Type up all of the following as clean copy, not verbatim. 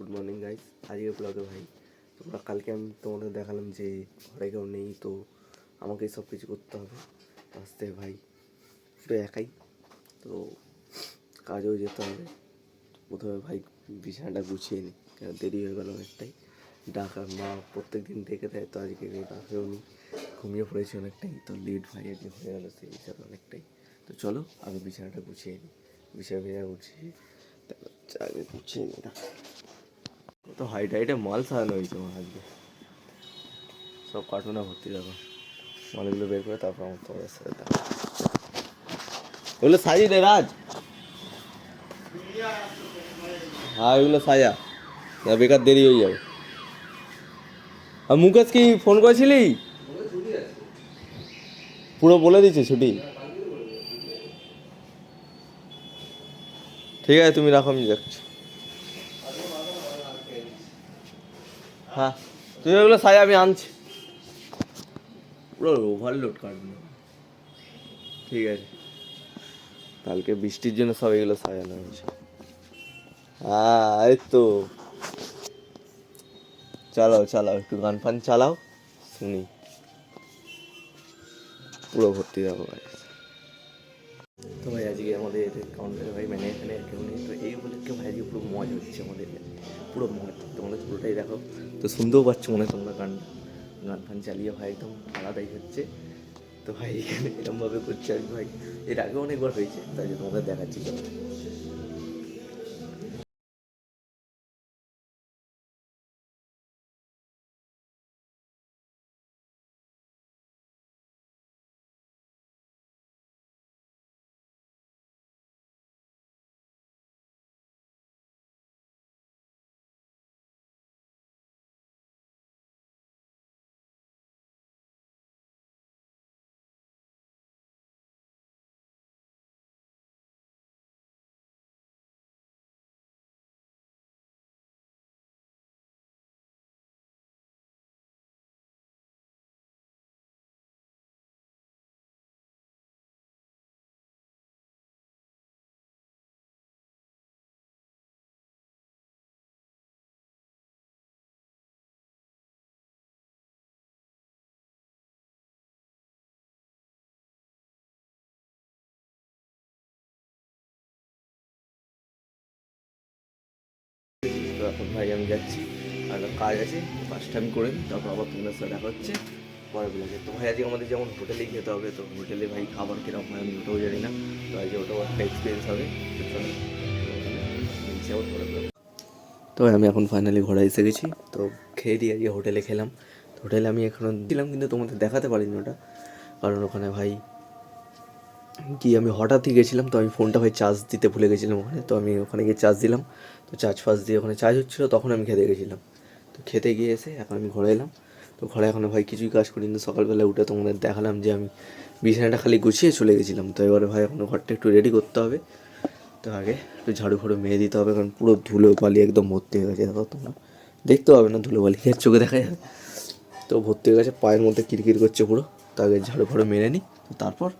Good morning guys. আজকে ব্লগে ভাই তোমরা কালকে আমি তোমাদের দেখালাম যে ঘরে কেউ নেই, তো আমাকেই সব কিছু করতে হবে। আসতে ভাই পুরো একাই, তো কাজেও যেতে হবে। প্রথমে ভাই বিছানাটা গুছিয়ে নিই, কেন দেরি হয়ে গেল অনেকটাই। ডাকা মা প্রত্যেক দিন ডেকে দেয়, তো আজকে কেউ ডাকেও নি, ঘুমিয়ে পড়েছি অনেকটাই, তো লেট ভাই আজকে হয়ে গেলো সেই হিসাবে অনেকটাই। তো চলো আগে বিছানাটা গুছিয়ে নিই, বিছানা গুছিয়ে আগে গুছিয়ে নিই। তো হাইট হাইটে মাল সাজানো হয়েছে আমার আজকে, সব কার্টুনে ভর্তি। দেখো মালগুলো বের করে তারপর আমার তোমাদের সাথে দেখা। ওগুলো সাজিয়ে দে রাজ, হ্যাঁ এগুলো সাজা, না বেকার দেরি হয়ে যাবে। আর মুকেশ কি ফোন করেছিলি? পুরো বলে দিচ্ছে ছুটি। ঠিক আছে তুমি রাখো, আমি যাচ্ছি। হ্যাঁ তুমি ওগুলো সাজা, আমি আনছি। পুরো ওভারলোড কাটবে। ঠিক আছে, কালকে বৃষ্টির জন্য সব এগুলো সাজানো হয়েছে। হ্যাঁ এই তো, চালাও চালাও, একটু গান ফান চালাও, শুনি। পুরো ভর্তি যাবো ভাই। তো ভাই আজকে আমাদের কাউন্টারে ভাই মানে এখানে কেউ নেই, তো এই উপলক্ষে ভাই আজকে পুরো মজ হচ্ছে আমাদের, পুরো মজ। তোমরা পুরোটাই দেখো, তো শুনতেও পাচ্ছ মনে হয় তোমরা গান গান ফান চালিয়ে ভাই একদম আলাদাই হচ্ছে। তো ভাই এখানে এরকমভাবে করছে আর কি ভাই, এর আগে অনেকবার হয়েছে, তাই জন্য তোমাদের দেখাচ্ছি। তো এখন ভাই আমি যাচ্ছি, আর কাজ আছে, কাজটা আমি করে নিই, তারপর আবার তোমাদের সাথে দেখা হচ্ছে পরে বলে। তো ভাই আজকে আমাদের যেমন হোটেলেই খেতে হবে, তো হোটেলে ভাই খাবার কীরকম হয় আমি ওটাও জানি না, তো আজকে ওটাও একটা এক্সপিরিয়েন্স হবে। তো আমি এখন ফাইনালি ঘরে এসে গেছি, তো খেয়ে দিয়ে আজকে হোটেলে খেলাম। তো হোটেলে আমি এখনও দিলাম, কিন্তু তোমাদের দেখাতে পারিনি ওটা, কারণ ওখানে ভাই কি আমি হঠাৎই গেছিলাম, তো আমি ফোনটা ভাই চার্জ দিতে ভুলে গেছিলাম ওখানে, তো আমি ওখানে গিয়ে চার্জ দিলাম, তো চার্জ ফার্জ দিয়ে ওখানে চার্জ হচ্ছিলো, তখন আমি খেতে গেছিলাম। তো খেতে গিয়ে এসে এখন আমি ঘরে এলাম, তো ঘরে এখনও ভাই কিছুই কাজ করিনি। সকালবেলা উঠে তোমাদের দেখালাম যে আমি বিছানাটা খালি গুছিয়ে চলে গেছিলাম, তো এবারে ভাই এখনও ঘরটা একটু রেডি করতে হবে। তো আগে একটু ঝাড়ু ফাড়ু মেরে দিতে হবে, কারণ পুরো ধুলো বালি একদম ভর্তি হয়ে গেছে। দেখো তোমরা দেখতে পাবে না, ধুলো বালি চোখে দেখা যাবে, তো ভর্তি হয়ে গেছে, পায়ের মধ্যে কিরকির করছে পুরো। তো আগে ঝাড়ু ফাড়ু মেরে নিই, তো তারপর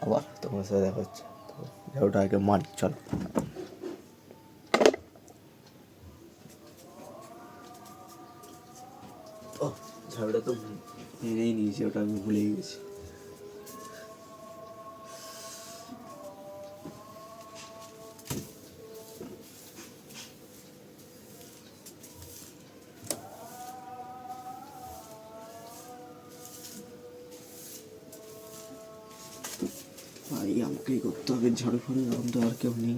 আবার তোমার সাথে দেখা হচ্ছে। তো ঝাড়ুটা আগে মারি, চলো। ও ঝাড়ুটা তো মেরেই নিয়েছি, ওটা আমি ভুলেই গেছি। ভাই আমাকেই করতে হবে ঝাড়ু ফাড়ু, এরকম তো আর কেউ নেই।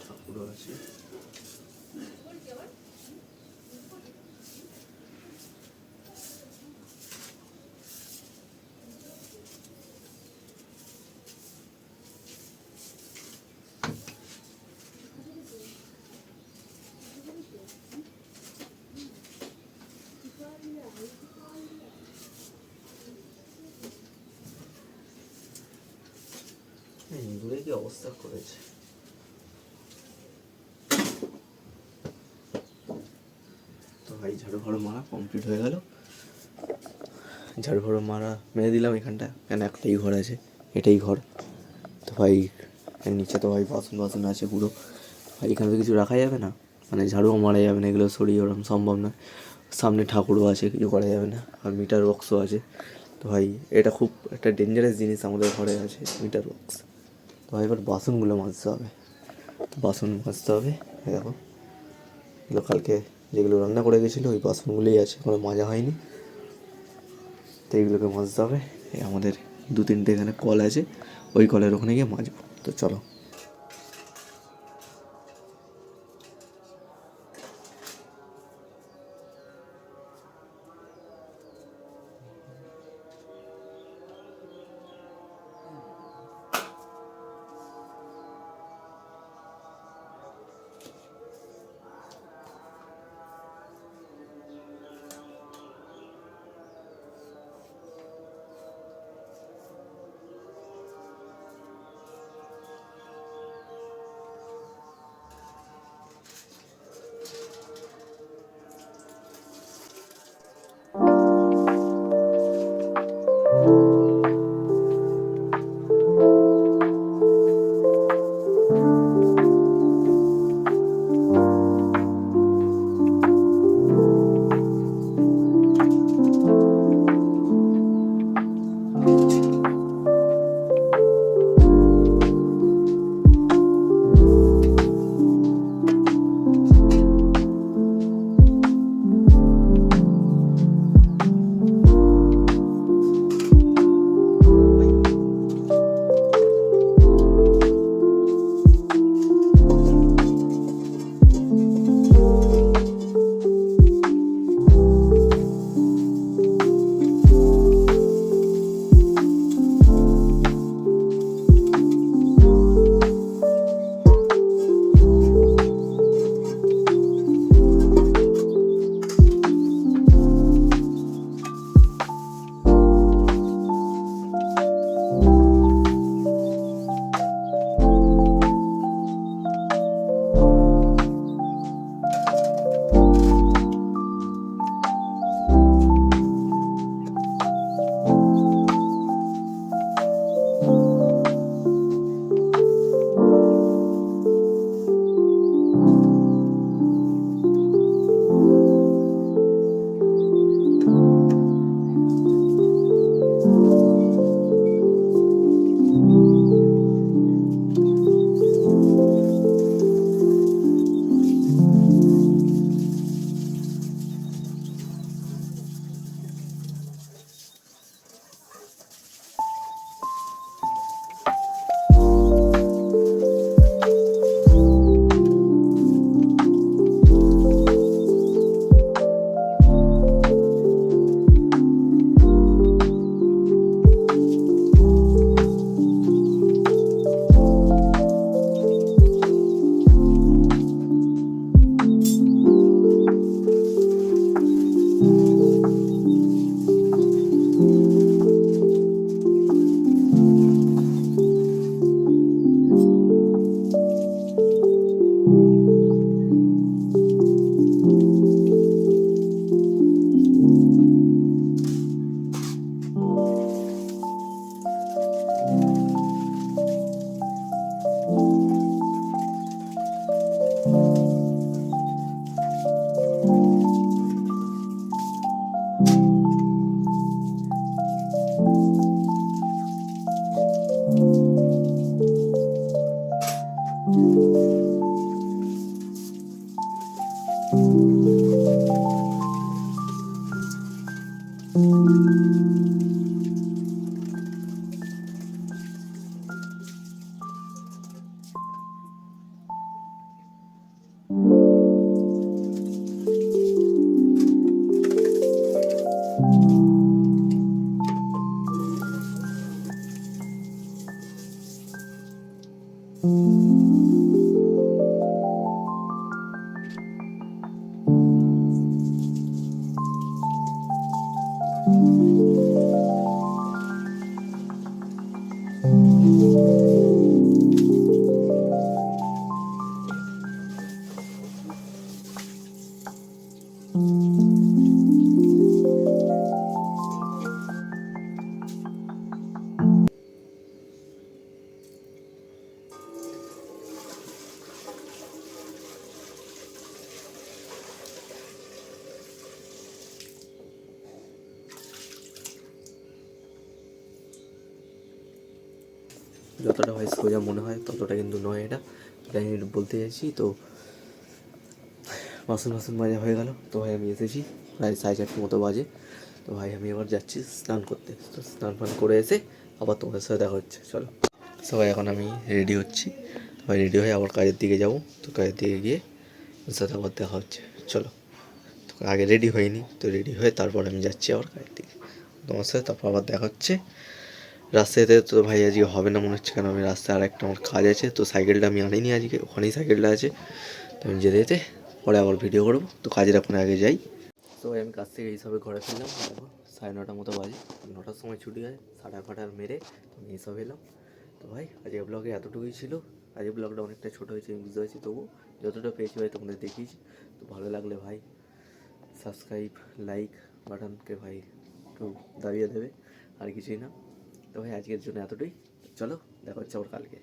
ঠাকুরও আছে। ইঁদুরে কি অবস্থা করেছে। তো ভাই ঝাড়ু ফাড়ু মারা কমপ্লিট হয়ে গেল, ঝাড়ু ফাড়ু মেরে দিলাম এখানটা, কেন একটাই ঘর আছে, এটাই ঘর। তো ভাই এর নিচে তো ভাই বাসন আছে পুরো, ভাই এখানে তো কিছু রাখা যাবে না, মানে ঝাড়ুও মারা যাবে না, এগুলো সরিয়ে ওরকম সম্ভব নয়। সামনে ঠাকুরও আছে, কিছু করা যাবে না, আর মিটার বক্সও আছে। তো ভাই এটা খুব একটা ডেঞ্জারাস জিনিস আমাদের ঘরে আছে, মিটার বক্স। তো ভাই এবার বাসনগুলো মাজতে হবে, তো বাসন মাজতে হবে। দেখো এগুলো কালকে যেগুলো রান্না করে গেছিলো ওই বাসনগুলোই আছে, কোনো মাজা হয়নি। তো এইগুলোকে মাজতে হবে। আমাদের 2-3টে এখানে কল আছে, ওই কলের ওখানে গিয়ে মাজবো। তো চলো। যতটা ভাই সোজা মনে হয় ততটা কিন্তু নয় এটা, যেটা আমি বলতে চাইছি। তো বাসন মাজা হয়ে গেল। তো ভাই আমি এসেছি, প্রায় 4:30 মতো বাজে। তো ভাই আমি এবার যাচ্ছি স্নান করতে। তো স্নান ফান করে এসে আবার তোমাদের সাথে দেখা হচ্ছে, চলো। সবাই এখন আমি রেডি হচ্ছি, ভাই রেডি হয়ে আবার কাজের দিকে যাবো। তো কাজের দিকে গিয়ে ওর সাথে আবার দেখা হচ্ছে, চলো। তো আগে রেডি হয়নি, তো রেডি হয়ে তারপর আমি যাচ্ছি আবার কাজের দিকে তোমার সাথে, তারপর আবার দেখা হচ্ছে। রাস্তাতে তো ভাই আজকে হবে না মনে হচ্ছে, কারণ আমি রাস্তায় আর একটা আমার কাজ আছে। তো সাইকেলটা আমি আনিনি আজকে, ওখানেই সাইকেলটা আছে। তো আমি যেতে যেতে পরে আবার ভিডিও করবো। তো কাজের এখন আগে যাই। তো ভাই আমি কাজ থেকে এইসবে ঘরে ফিরলাম, দেখো 9:30 মতো বাজে। 9টার সময় ছুটি হয়, 8:30 মেরে তো আমি এইসব এলাম। তো ভাই আজকের ব্লগে এতটুকুই ছিল। আজকের ব্লগটা অনেকটা ছোটো হয়েছে আমি বুঝতে পারছি, তবু যতটা পেয়েছি ভাই তোমাদের দেখিয়েছি। তো ভালো লাগলে ভাই সাবস্ক্রাইব লাইক বাটনকে ভাই একটু দাবিয়ে দেবে, আর কিছুই না। তো ভাই আজকের জন্য এতটাই, চলো দেখা হচ্ছে আবার কালকে।